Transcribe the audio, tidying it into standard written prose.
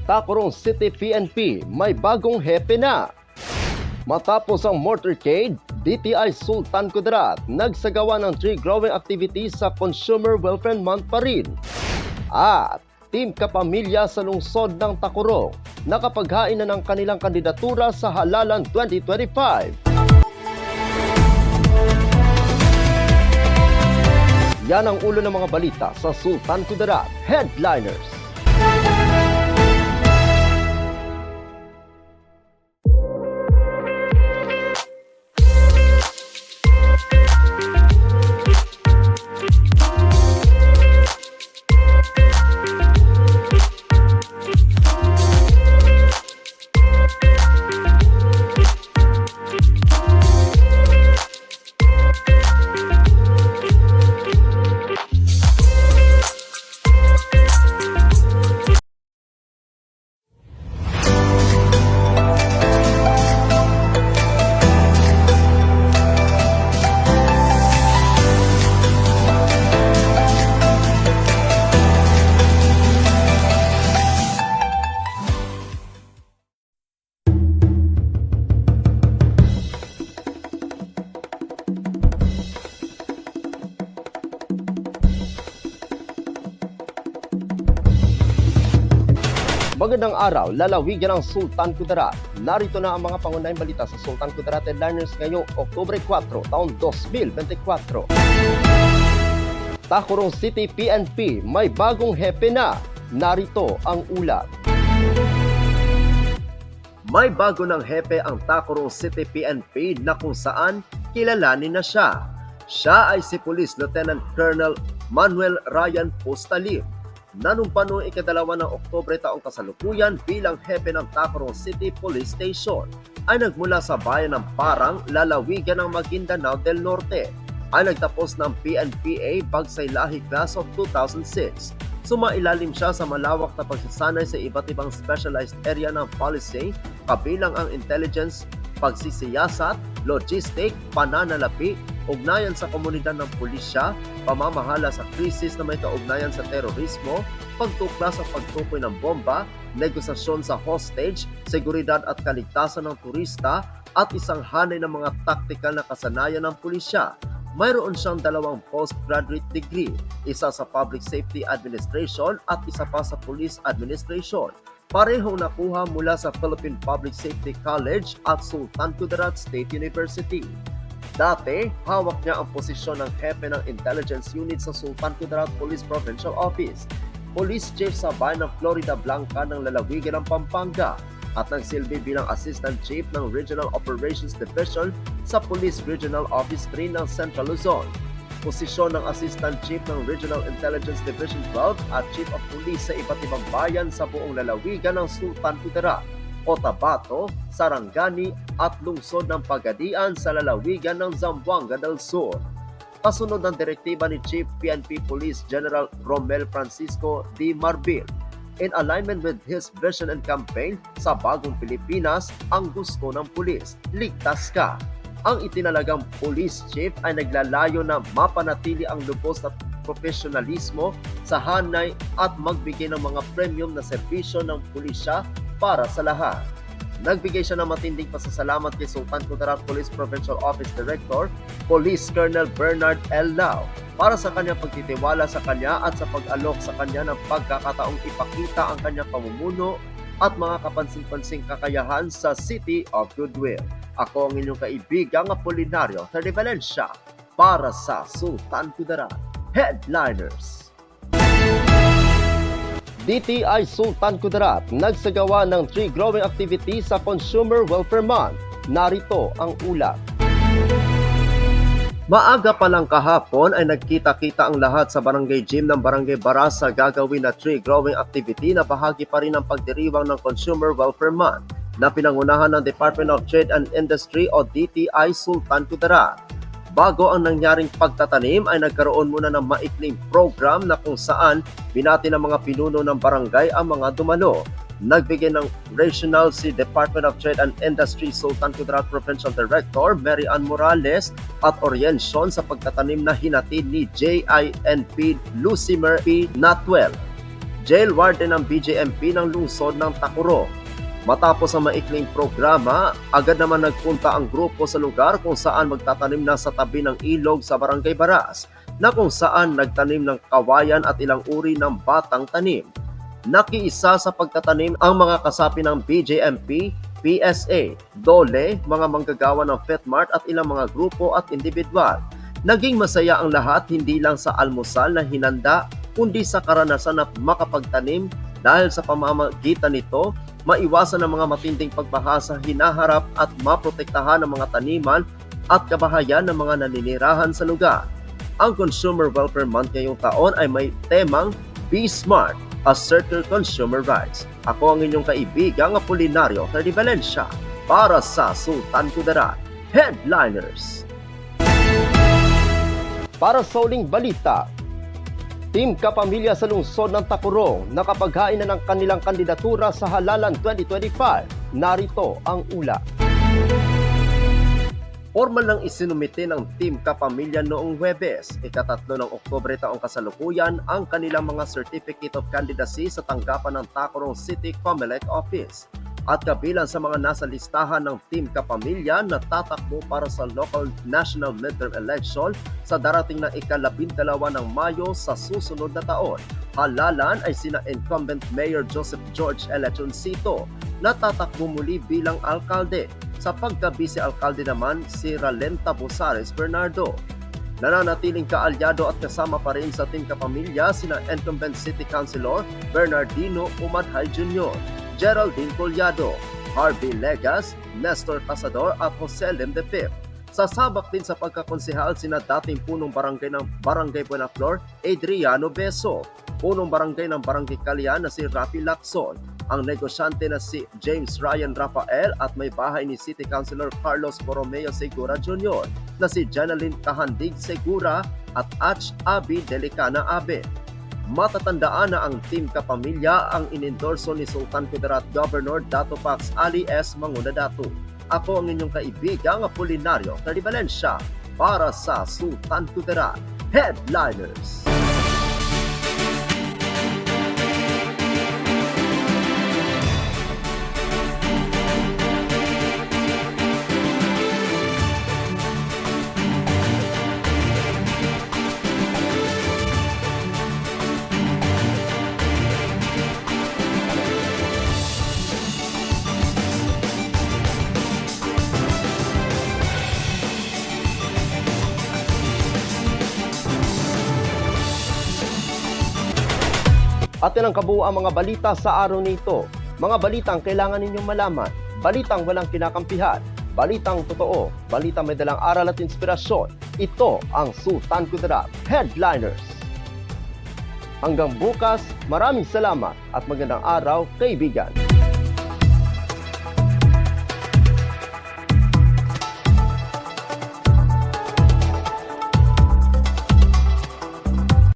Tacurong City PNP may bagong hepe na. Matapos ang motorcade, DTI Sultan Kudarat nagsagawa ng tree growing activities sa Consumer Welfare Month pa rin. At Team Kapamilya sa lungsod ng Tacurong nakapaghain na ng kanilang kandidatura sa Halalan 2025. Yan ang ulo ng mga balita sa Sultan Kudarat Headliners. Magandang araw, lalawigan ng Sultan Kudarat. Narito na ang mga pangunahing balita sa Sultan Kudarat Headliners ngayong Oktubre 4, taong 2024. Tacurong City PNP may bagong hepe na. Narito ang ulat. May bago ng hepe ang Tacurong City PNP na kung saan kilalanin na siya. Siya ay si Police Lieutenant Colonel Manuel Ryan Postalim. Nanumpa noong ika-2 ng Oktubre taong kasalukuyan bilang hepe ng Tacurong City Police Station ay nagmula sa bayan ng Parang, lalawigan ng Maguindanao del Norte. Ay nagtapos ng PNPA Bagsay Lahi Class of 2006. Sumailalim siya sa malawak na pagsasanay sa iba't ibang specialized area ng policy kabilang ang intelligence, pagsisiyasat, logistic, pananalapi, ugnayan sa komunidad ng pulisya, pamamahala sa krisis na may kaugnayan sa terorismo, pagtuklas sa pagtukoy ng bomba, negosasyon sa hostage, seguridad at kaligtasan ng turista, at isang hanay ng mga taktikal na kasanayan ng pulisya. Mayroon siyang 2 postgraduate degree, isa sa Public Safety Administration at isa pa sa Police Administration. Parehong nakuha mula sa Philippine Public Safety College at Sultan Kudarat State University. Dati, hawak niya ang posisyon ng hepe ng Intelligence Unit sa Sultan Kudarat Police Provincial Office, Police Chief sa bayan ng Florida Blanca ng lalawigan ng Pampanga, at nagsilbi bilang Assistant Chief ng Regional Operations Division sa Police Regional Office 3 ng Central Luzon. Posisyon ng Assistant Chief ng Regional Intelligence Division 12 at Chief of Police sa iba't ibang bayan sa buong lalawigan ng Sultan Kudarat, Cotabato, Sarangani at lungsod ng Pagadian sa lalawigan ng Zamboanga del Sur. Kasunod ng direktiba ni Chief PNP Police General Romel Francisco D. Marbil, in alignment with his vision and campaign sa Bagong Pilipinas, ang gusto ng pulis, ligtas ka. Ang itinalagang police chief ay naglalayo na mapanatili ang lubos na profesionalismo sa hanay at magbigay ng mga premium na serbisyo ng pulisya para sa lahat. Nagbigay siya ng matinding pasasalamat kay Sultan Kudarat Police Provincial Office Director, Police Colonel Bernard L. Lau, para sa kanyang pagtitiwala sa kanya at sa pag-alok sa kanya ng pagkakataong ipakita ang kanyang pamumuno at mga kapansin-pansing kakayahan sa City of Goodwill. Ako ang inyong kaibigang Apolinario Terry Valencia para sa Sultan Kudarat Headliners. DTI Sultan Kudarat nagsagawa ng tree growing activity sa Consumer Welfare Month. Narito ang ulat. Maaga pa lang kahapon ay nagkita-kita ang lahat sa barangay gym ng Barangay Baras sa gagawin na tree growing activity na bahagi pa rin ng pagdiriwang ng Consumer Welfare Month na pinangunahan ng Department of Trade and Industry o DTI Sultan Kudarat. Bago ang nangyaring pagtatanim ay nagkaroon muna ng maikling program na kung saan binati ng mga pinuno ng barangay ang mga dumalo. Nagbigay ng rationale si Department of Trade and Industry Sultan Kudarat Provincial Director Mary Ann Morales at oryensyon sa pagtatanim na hinatid ni JINP Lucimer P. Natwell. jail warden ng BJMP ng lungsod ng Tacurong. Matapos ang maikling programa, agad naman nagpunta ang grupo sa lugar kung saan magtatanim na sa tabi ng ilog sa Barangay Baras, na kung saan nagtanim ng kawayan at ilang uri ng batang tanim. Nakiisa sa pagtatanim ang mga kasapi ng BJMP, PSA, DOLE, mga manggagawa ng FETMART at ilang mga grupo at individual. Naging masaya ang lahat hindi lang sa almusal na hinanda, kundi sa karanasan na makapagtanim dahil sa pamamagitan nito, maiwasan ang mga matinding pagbaha sa hinaharap at maprotektahan ang mga taniman at kabahayan ng mga naninirahan sa lugar. Ang Consumer Welfare Month ngayong taon ay may temang Be Smart, Assert Your Consumer Rights. Ako ang inyong kaibigang Apolinario Terdi Valencia para sa Sultan Kudarat Headliners. Para sa uling balita, Team Kapamilya sa lungsod ng Tacurong nakapaghain na ng kanilang kandidatura sa Halalan 2025. Narito ang ula. Formal nang isinumite ng Team Kapamilya noong Huwebes, ika-3 ng Oktubre taong kasalukuyan ang kanilang mga Certificate of Candidacy sa tanggapan ng Tacurong City Comelec Office. At kabilang sa mga nasa listahan ng Team Kapamilya na tatakbo para sa local national midterm election sa darating na ika-12 ng Mayo sa susunod na taon. Halalan ay sina incumbent Mayor Joseph George Elechoncito na tatakbo muli bilang alkalde. Sa pagka-vice-alkalde naman si Ralenta Bosares Bernardo. Nananatiling kaalyado at kasama pa rin sa Team Kapamilya sina incumbent City Councilor Bernardino Umadhay Jr., Geraldine Collado, Harvey Legas, Nestor Casador at Jose Lim V. Sasabak din sa pagkakonsehal sina dating punong barangay ng Barangay Buenaflor, Adriano Beso, punong barangay ng Barangay Calian na si Rafi Lacson, ang negosyante na si James Ryan Rafael at may bahay ni City Councilor Carlos Borromeo Segura Jr. na si Janeline Kahandig Segura at Ach Abi Delicana Abe. Matatandaan na ang Team Kapamilya ang inendorso ni Sultan Kudarat Governor Dato Pax Ali S. Mangunadato. Ako ang inyong kaibigang Apolinario Terdi Valencia para sa Sultan Kudarat Headliners. At yan ang kabuuang mga balita sa araw nito. Mga balitang kailangan ninyong malaman. Balitang walang kinakampihan. Balitang totoo. Balitang may dalang aral at inspirasyon. Ito ang Sultan Kudarat Headliners. Hanggang bukas, maraming salamat at magandang araw, kaibigan.